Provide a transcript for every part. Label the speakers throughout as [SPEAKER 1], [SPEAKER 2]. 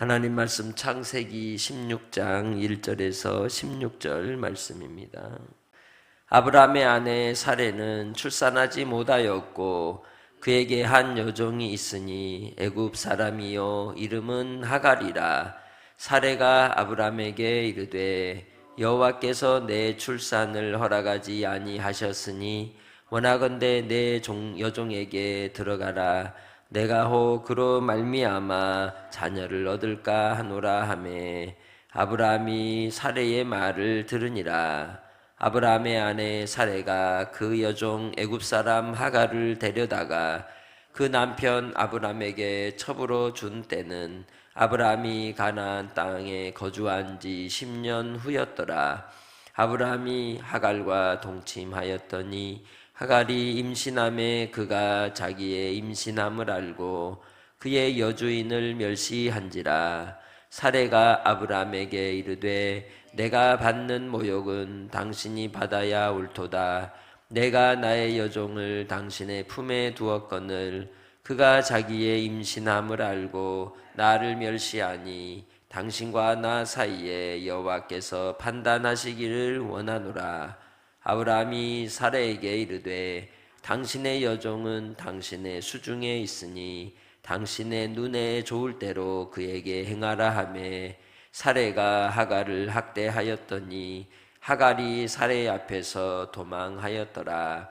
[SPEAKER 1] 하나님 말씀 창세기 16장 1절에서 16절 말씀입니다. 아브라함의 아내 사레는 출산하지 못하였고 그에게 한 여종이 있으니 애굽 사람이요 이름은 하갈이라. 사레가 아브라함에게 이르되 여호와께서 내 출산을 허락하지 아니하셨으니 원하건대 내 여종에게 들어가라. 내가 혹 그로 말미암아 자녀를 얻을까 하노라 하매 아브라함이 사레의 말을 들으니라. 아브라함의 아내 사레가 그 여종 애굽 사람 하갈을 데려다가 그 남편 아브라함에게 첩으로 준 때는 아브라함이 가나안 땅에 거주한 지 10년 후였더라. 아브라함이 하갈과 동침하였더니 하갈이 임신함에 그가 자기의 임신함을 알고 그의 여주인을 멸시한지라. 사레가 아브라함에게 이르되 내가 받는 모욕은 당신이 받아야 옳도다. 내가 나의 여종을 당신의 품에 두었거늘 그가 자기의 임신함을 알고 나를 멸시하니 당신과 나 사이에 여호와께서 판단하시기를 원하노라. 아브라함이 사레에게 이르되 당신의 여종은 당신의 수중에 있으니 당신의 눈에 좋을 대로 그에게 행하라 하매 사레가 하갈을 학대하였더니 하갈이 사레 앞에서 도망하였더라.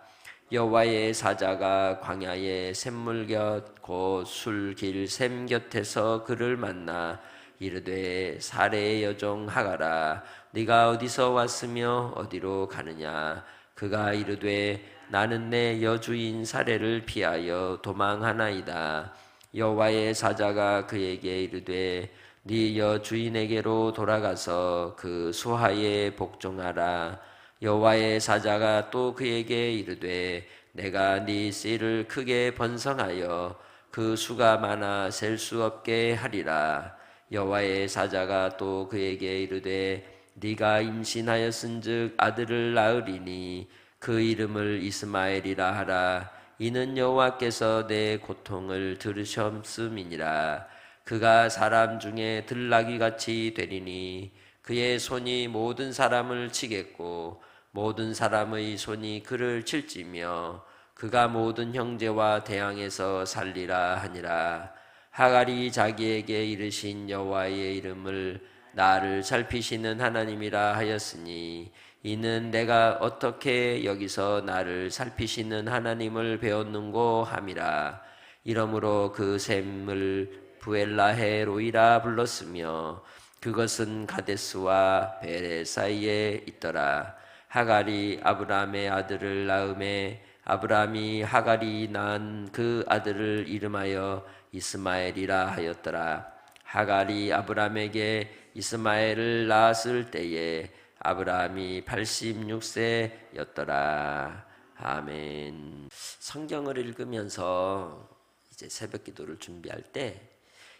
[SPEAKER 1] 여호와의 사자가 광야의 샘물 곁 곧 술길 샘 곁에서 그를 만나 이르되 사레의 여종 하갈아 네가 어디서 왔으며 어디로 가느냐. 그가 이르되 나는 내 여주인 사레를 피하여 도망하나이다. 여호와의 사자가 그에게 이르되 네 여주인에게로 돌아가서 그 수하에 복종하라. 여호와의 사자가 또 그에게 이르되 내가 네 씨를 크게 번성하여 그 수가 많아 셀 수 없게 하리라. 여호와의 사자가 또 그에게 이르되 네가 임신하였은즉 아들을 낳으리니 그 이름을 이스마엘이라 하라. 이는 여호와께서 내 고통을 들으셨음이니라. 그가 사람 중에 들나귀같이 되리니 그의 손이 모든 사람을 치겠고 모든 사람의 손이 그를 칠지며 그가 모든 형제와 대항해서 살리라 하니라. 하갈이 자기에게 이르신 여호와의 이름을 나를 살피시는 하나님이라 하였으니 이는 내가 어떻게 여기서 나를 살피시는 하나님을 배웠는고 함이라. 이러므로 그 샘을 부엘라헤 로이라 불렀으며 그것은 가데스와 베레 사이에 있더라. 하갈이 아브라함의 아들을 낳음에 아브라함이 하갈이 낳은 그 아들을 이름하여 이스마엘이라 하였더라. 하갈이 아브라함에게 이스마엘을 낳았을 때에 아브라함이 86세였더라. 아멘. 성경을 읽으면서 이제 새벽 기도를 준비할 때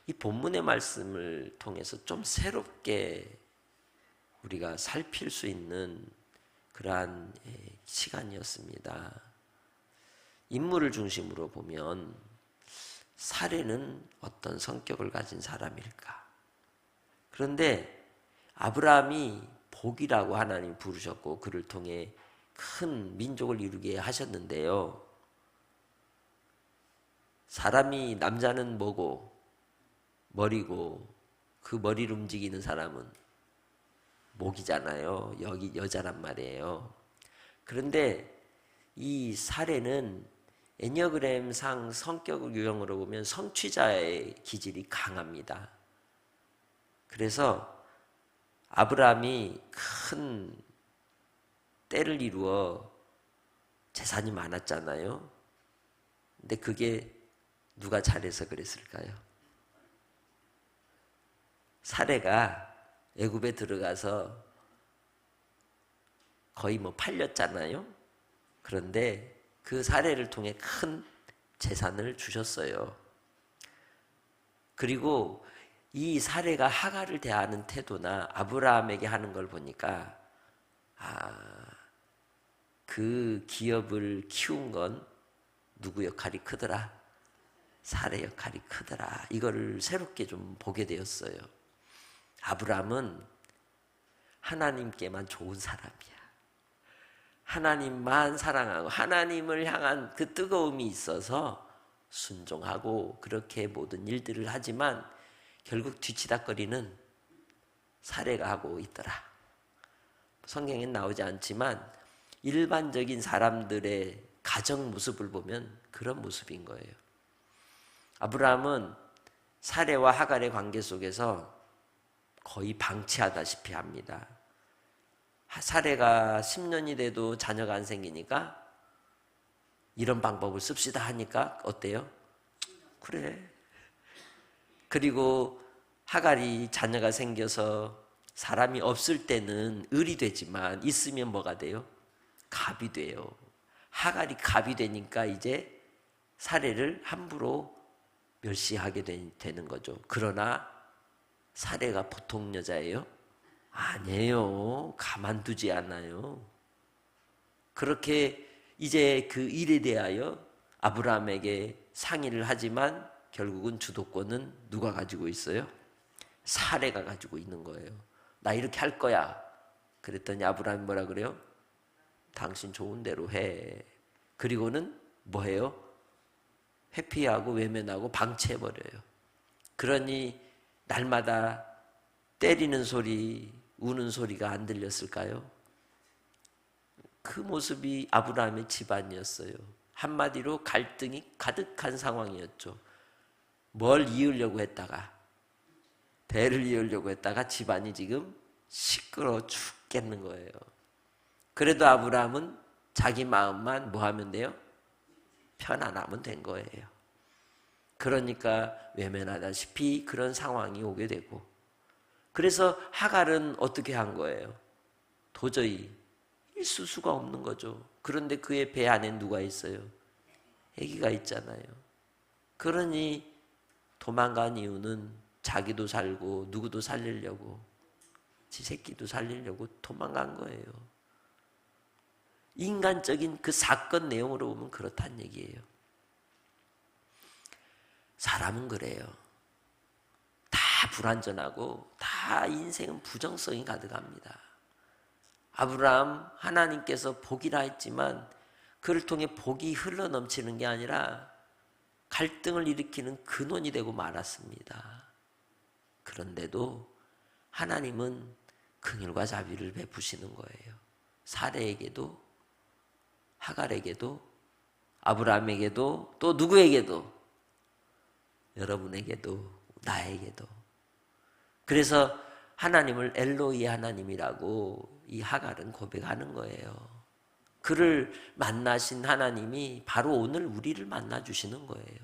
[SPEAKER 1] 이 본문의 말씀을 통해서 좀 새롭게 우리가 살필 수 있는 그러한 시간이었습니다. 인물을 중심으로 보면 사레는 어떤 성격을 가진 사람일까? 그런데 아브라함이 복이라고 하나님이 부르셨고 그를 통해 큰 민족을 이루게 하셨는데요. 사람이 남자는 뭐고 머리고 그 머리를 움직이는 사람은 목이잖아요. 여기 여자란 말이에요. 그런데 이 사례는 애니어그램상 성격 유형으로 보면 성취자의 기질이 강합니다. 그래서 아브라함이 큰 때를 이루어 재산이 많았잖아요. 근데 그게 누가 잘해서 그랬을까요? 사레가 애굽에 들어가서 거의 팔렸잖아요. 그런데 그 사례를 통해 큰 재산을 주셨어요. 그리고 이 사례가 하갈을 대하는 태도나 아브라함에게 하는 걸 보니까 그 기업을 키운 건 누구 역할이 크더라? 사례 역할이 크더라. 이거를 새롭게 좀 보게 되었어요. 아브라함은 하나님께만 좋은 사람이야. 하나님만 사랑하고 하나님을 향한 그 뜨거움이 있어서 순종하고 그렇게 모든 일들을 하지만 결국 뒤치다거리는 사례가 하고 있더라. 성경엔 나오지 않지만 일반적인 사람들의 가정 모습을 보면 그런 모습인 거예요. 아브라함은 사례와 하갈의 관계 속에서 거의 방치하다시피 합니다. 사례가 10년이 돼도 자녀가 안 생기니까 이런 방법을 씁시다 하니까 어때요? 그래. 그리고 하갈이 자녀가 생겨서 사람이 없을 때는 을이 되지만 있으면 뭐가 돼요? 갑이 돼요. 하갈이 갑이 되니까 이제 사례를 함부로 멸시하게 되는 거죠. 그러나 사례가 보통 여자예요? 아니에요. 가만두지 않아요. 그렇게 이제 그 일에 대하여 아브라함에게 상의를 하지만 결국은 주도권은 누가 가지고 있어요? 사례가 가지고 있는 거예요. 나 이렇게 할 거야. 그랬더니 아브라함이 뭐라 그래요? 당신 좋은 대로 해. 그리고는 뭐 해요? 회피하고 외면하고 방치해버려요. 그러니 날마다 때리는 소리, 우는 소리가 안 들렸을까요? 그 모습이 아브라함의 집안이었어요. 한마디로 갈등이 가득한 상황이었죠. 뭘 이으려고 했다가 배를 이으려고 했다가 집안이 지금 시끄러워 죽겠는 거예요. 그래도 아브라함은 자기 마음만 뭐 하면 돼요? 편안하면 된 거예요. 그러니까 외면하다시피 그런 상황이 오게 되고, 그래서 하갈은 어떻게 한 거예요? 도저히 있을 수가 없는 거죠. 그런데 그의 배 안에 누가 있어요? 아기가 있잖아요. 그러니 도망간 이유는 자기도 살고 누구도 살리려고, 지 새끼도 살리려고 도망간 거예요. 인간적인 그 사건 내용으로 보면 그렇다는 얘기예요. 사람은 그래요. 다 불완전하고 다 인생은 부정성이 가득합니다. 아브라함 하나님께서 복이라 했지만 그를 통해 복이 흘러넘치는 게 아니라 갈등을 일으키는 근원이 되고 말았습니다. 그런데도 하나님은 긍휼과 자비를 베푸시는 거예요. 사레에게도 하갈에게도 아브라함에게도 또 누구에게도, 여러분에게도 나에게도. 그래서 하나님을 엘로이 하나님이라고 이 하갈은 고백하는 거예요. 그를 만나신 하나님이 바로 오늘 우리를 만나주시는 거예요.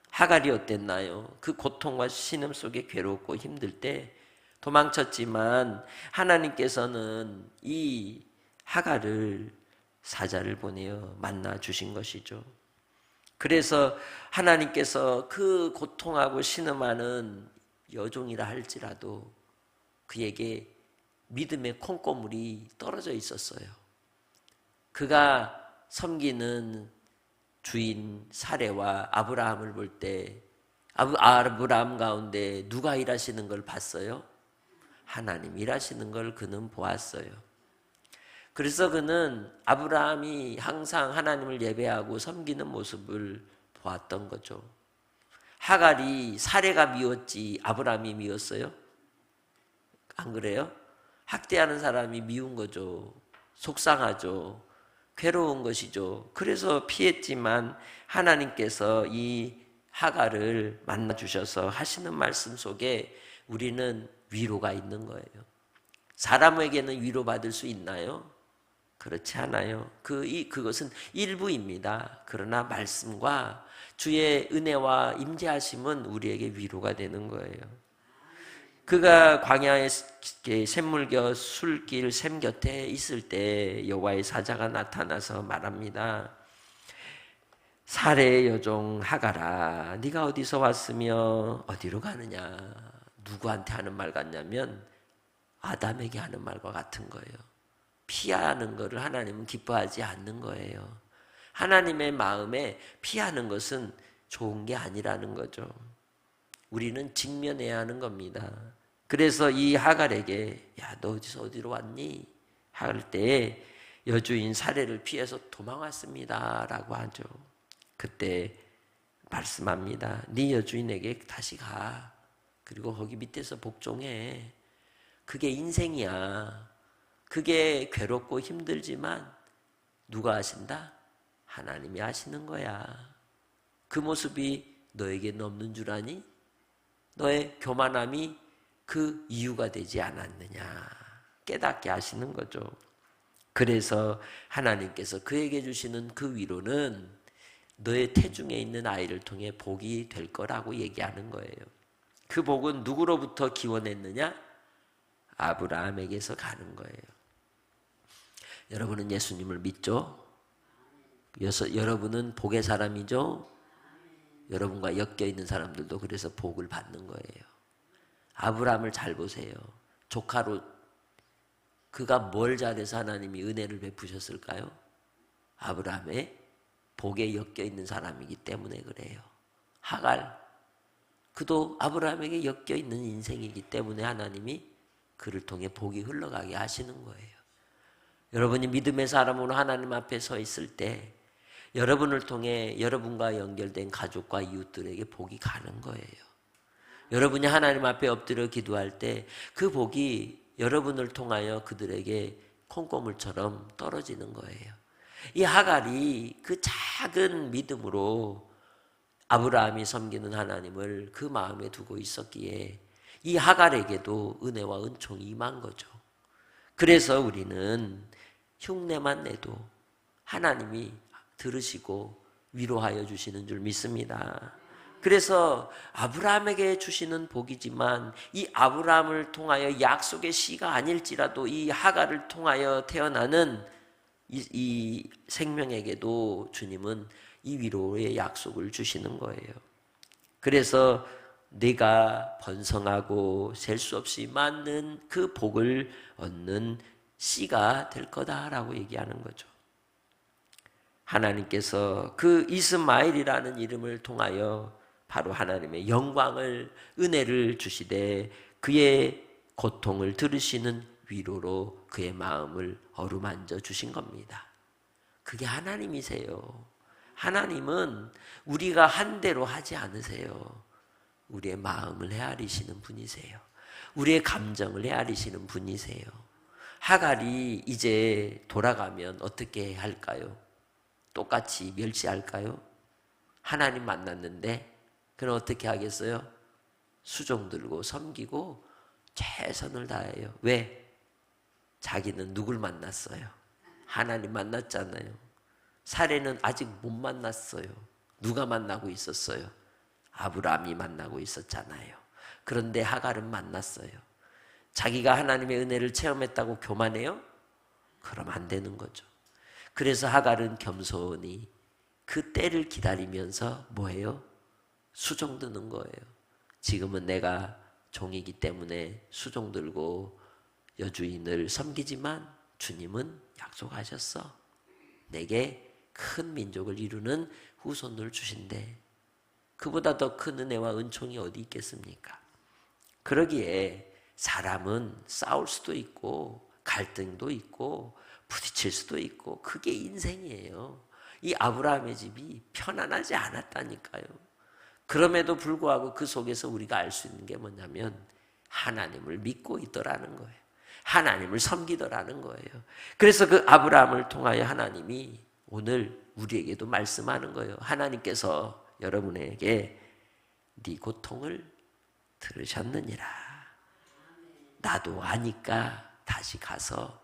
[SPEAKER 1] 하갈이 어땠나요? 그 고통과 신음 속에 괴롭고 힘들 때 도망쳤지만 하나님께서는 이 하갈을 사자를 보내어 만나주신 것이죠. 그래서 하나님께서 그 고통하고 신음하는 여종이라 할지라도 그에게 믿음의 콩고물이 떨어져 있었어요. 그가 섬기는 주인 사레와 아브라함을 볼 때 아브라함 가운데 누가 일하시는 걸 봤어요? 하나님 일하시는 걸 그는 보았어요. 그래서 그는 아브라함이 항상 하나님을 예배하고 섬기는 모습을 보았던 거죠. 하갈이 사레가 미웠지 아브라함이 미웠어요? 안 그래요? 학대하는 사람이 미운 거죠. 속상하죠. 괴로운 것이죠. 그래서 피했지만 하나님께서 이 하갈을 만나주셔서 하시는 말씀 속에 우리는 위로가 있는 거예요. 사람에게는 위로받을 수 있나요? 그렇지 않아요. 그것은 일부입니다. 그러나 말씀과 주의 은혜와 임재하심은 우리에게 위로가 되는 거예요. 그가 광야의 샘물겨 술길 샘 곁에 있을 때 여호와의 사자가 나타나서 말합니다. 사레의 여종 하갈아, 네가 어디서 왔으며 어디로 가느냐? 누구한테 하는 말 같냐면 아담에게 하는 말과 같은 거예요. 피하는 것을 하나님은 기뻐하지 않는 거예요. 하나님의 마음에 피하는 것은 좋은 게 아니라는 거죠. 우리는 직면해야 하는 겁니다. 그래서 이 하갈에게 야, 너 어디로 왔니? 할 때 여주인 사례를 피해서 도망왔습니다 라고 하죠. 그때 말씀합니다. 네 여주인에게 다시 가. 그리고 거기 밑에서 복종해. 그게 인생이야. 그게 괴롭고 힘들지만 누가 하신다? 하나님이 하시는 거야. 그 모습이 너에게는 없는 줄 아니? 너의 교만함이 그 이유가 되지 않았느냐 깨닫게 하시는 거죠. 그래서 하나님께서 그에게 주시는 그 위로는 너의 태중에 있는 아이를 통해 복이 될 거라고 얘기하는 거예요. 그 복은 누구로부터 기원했느냐? 아브라함에게서 가는 거예요. 여러분은 예수님을 믿죠? 여러분은 복의 사람이죠? 여러분과 엮여 있는 사람들도 그래서 복을 받는 거예요. 아브라함을 잘 보세요. 조카로 그가 뭘 잘해서 하나님이 은혜를 베푸셨을까요? 아브라함의 복에 엮여 있는 사람이기 때문에 그래요. 하갈, 그도 아브라함에게 엮여 있는 인생이기 때문에 하나님이 그를 통해 복이 흘러가게 하시는 거예요. 여러분이 믿음의 사람으로 하나님 앞에 서 있을 때 여러분을 통해 여러분과 연결된 가족과 이웃들에게 복이 가는 거예요. 여러분이 하나님 앞에 엎드려 기도할 때 그 복이 여러분을 통하여 그들에게 콩고물처럼 떨어지는 거예요. 이 하갈이 그 작은 믿음으로 아브라함이 섬기는 하나님을 그 마음에 두고 있었기에 이 하갈에게도 은혜와 은총이 임한 거죠. 그래서 우리는 흉내만 내도 하나님이 들으시고 위로하여 주시는 줄 믿습니다. 그래서 아브라함에게 주시는 복이지만 이 아브라함을 통하여 약속의 씨가 아닐지라도 이 하갈을 통하여 태어나는 이 생명에게도 주님은 이 위로의 약속을 주시는 거예요. 그래서 네가 번성하고 셀 수 없이 많은 그 복을 얻는 씨가 될 거다라고 얘기하는 거죠. 하나님께서 그 이스마엘이라는 이름을 통하여 바로 하나님의 영광을, 은혜를 주시되 그의 고통을 들으시는 위로로 그의 마음을 어루만져 주신 겁니다. 그게 하나님이세요. 하나님은 우리가 한 대로 하지 않으세요. 우리의 마음을 헤아리시는 분이세요. 우리의 감정을 헤아리시는 분이세요. 하갈이 이제 돌아가면 어떻게 할까요? 똑같이 멸시할까요? 하나님 만났는데 그럼 어떻게 하겠어요? 수종 들고 섬기고 최선을 다해요. 왜? 자기는 누굴 만났어요? 하나님 만났잖아요. 사례는 아직 못 만났어요. 누가 만나고 있었어요? 아브라함이 만나고 있었잖아요. 그런데 하갈은 만났어요. 자기가 하나님의 은혜를 체험했다고 교만해요? 그럼 안 되는 거죠. 그래서 하갈은 겸손히 그 때를 기다리면서 뭐해요? 수종 드는 거예요. 지금은 내가 종이기 때문에 수종 들고 여주인을 섬기지만 주님은 약속하셨어. 내게 큰 민족을 이루는 후손을 주신대. 그보다 더 큰 은혜와 은총이 어디 있겠습니까? 그러기에 사람은 싸울 수도 있고 갈등도 있고 부딪힐 수도 있고 그게 인생이에요. 이 아브라함의 집이 편안하지 않았다니까요. 그럼에도 불구하고 그 속에서 우리가 알 수 있는 게 뭐냐면 하나님을 믿고 있더라는 거예요. 하나님을 섬기더라는 거예요. 그래서 그 아브라함을 통하여 하나님이 오늘 우리에게도 말씀하는 거예요. 하나님께서 여러분에게 네 고통을 들으셨느니라. 나도 아니까 다시 가서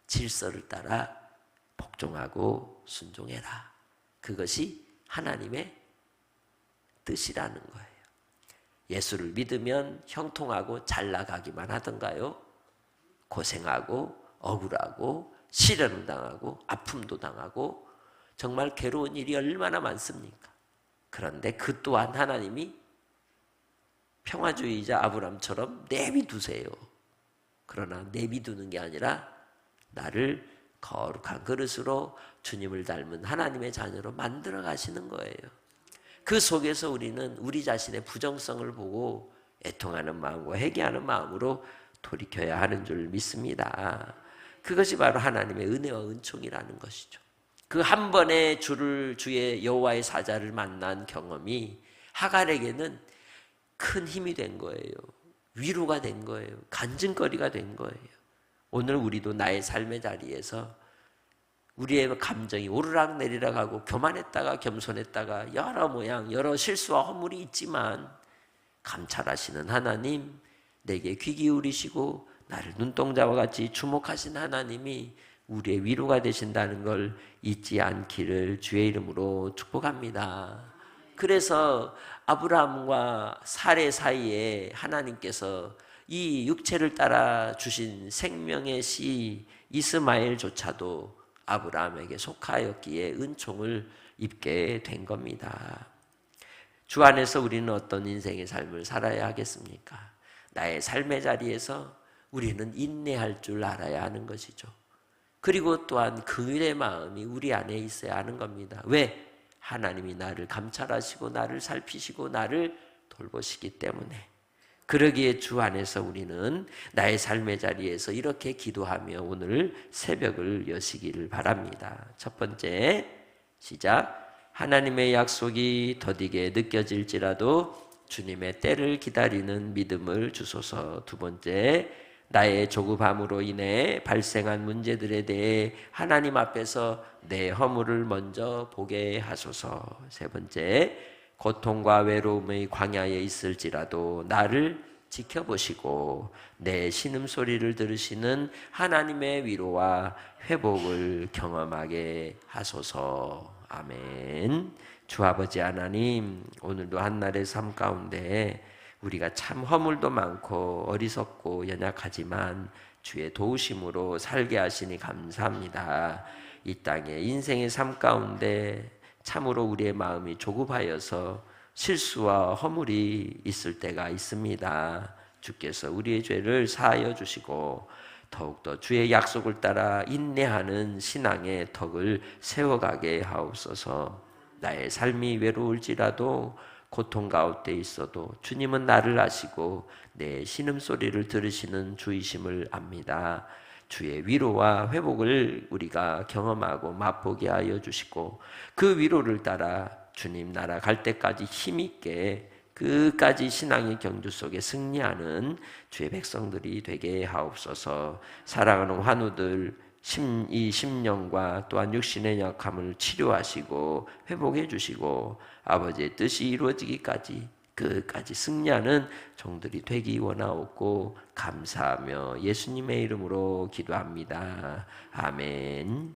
[SPEAKER 1] 질서를 따라 복종하고 순종해라. 그것이 하나님의 뜻이라는 거예요. 예수를 믿으면 형통하고 잘 나가기만 하던가요? 고생하고 억울하고 시련을 당하고 아픔도 당하고 정말 괴로운 일이 얼마나 많습니까? 그런데 그 또한 하나님이 평화주의자 아브람처럼 내비두세요. 그러나 내비두는 게 아니라 나를 거룩한 그릇으로 주님을 닮은 하나님의 자녀로 만들어 가시는 거예요. 그 속에서 우리는 우리 자신의 부정성을 보고 애통하는 마음과 회개하는 마음으로 돌이켜야 하는 줄 믿습니다. 그것이 바로 하나님의 은혜와 은총이라는 것이죠. 그 한 번의 주의 여호와의 사자를 만난 경험이 하갈에게는 큰 힘이 된 거예요. 위로가 된 거예요. 간증거리가 된 거예요. 오늘 우리도 나의 삶의 자리에서 우리의 감정이 오르락내리락 하고 교만했다가 겸손했다가 여러 모양 여러 실수와 허물이 있지만 감찰하시는 하나님, 내게 귀 기울이시고 나를 눈동자와 같이 주목하신 하나님이 우리의 위로가 되신다는 걸 잊지 않기를 주의 이름으로 축복합니다. 그래서 아브라함과 사레 사이에 하나님께서 이 육체를 따라 주신 생명의 씨 이스마엘조차도 아브라함에게 속하였기에 은총을 입게 된 겁니다. 주 안에서 우리는 어떤 인생의 삶을 살아야 하겠습니까? 나의 삶의 자리에서 우리는 인내할 줄 알아야 하는 것이죠. 그리고 또한 긍휼의 마음이 우리 안에 있어야 하는 겁니다. 왜? 하나님이 나를 감찰하시고 나를 살피시고 나를 돌보시기 때문에. 그러기에 주 안에서 우리는 나의 삶의 자리에서 이렇게 기도하며 오늘 새벽을 여시기를 바랍니다. 첫 번째, 시작. 하나님의 약속이 더디게 느껴질지라도 주님의 때를 기다리는 믿음을 주소서. 두 번째, 나의 조급함으로 인해 발생한 문제들에 대해 하나님 앞에서 내 허물을 먼저 보게 하소서. 세 번째, 고통과 외로움의 광야에 있을지라도 나를 지켜보시고 내 신음소리를 들으시는 하나님의 위로와 회복을 경험하게 하소서. 아멘. 주 아버지 하나님, 오늘도 한날의 삶 가운데 우리가 참 허물도 많고 어리석고 연약하지만 주의 도우심으로 살게 하시니 감사합니다. 이 땅에 인생의 삶 가운데 참으로 우리의 마음이 조급하여서 실수와 허물이 있을 때가 있습니다. 주께서 우리의 죄를 사하여 주시고 더욱더 주의 약속을 따라 인내하는 신앙의 덕을 세워가게 하옵소서. 나의 삶이 외로울지라도 고통 가운데 있어도 주님은 나를 아시고 내 신음소리를 들으시는 주이심을 압니다. 주의 위로와 회복을 우리가 경험하고 맛보게 하여 주시고 그 위로를 따라 주님 나라 갈 때까지 힘있게 끝까지 신앙의 경주 속에 승리하는 주의 백성들이 되게 하옵소서. 사랑하는 환우들 이 심령과 또한 육신의 약함을 치료하시고 회복해 주시고 아버지의 뜻이 이루어지기까지 끝까지 승리하는 종들이 되기 원하옵고 감사하며 예수님의 이름으로 기도합니다. 아멘.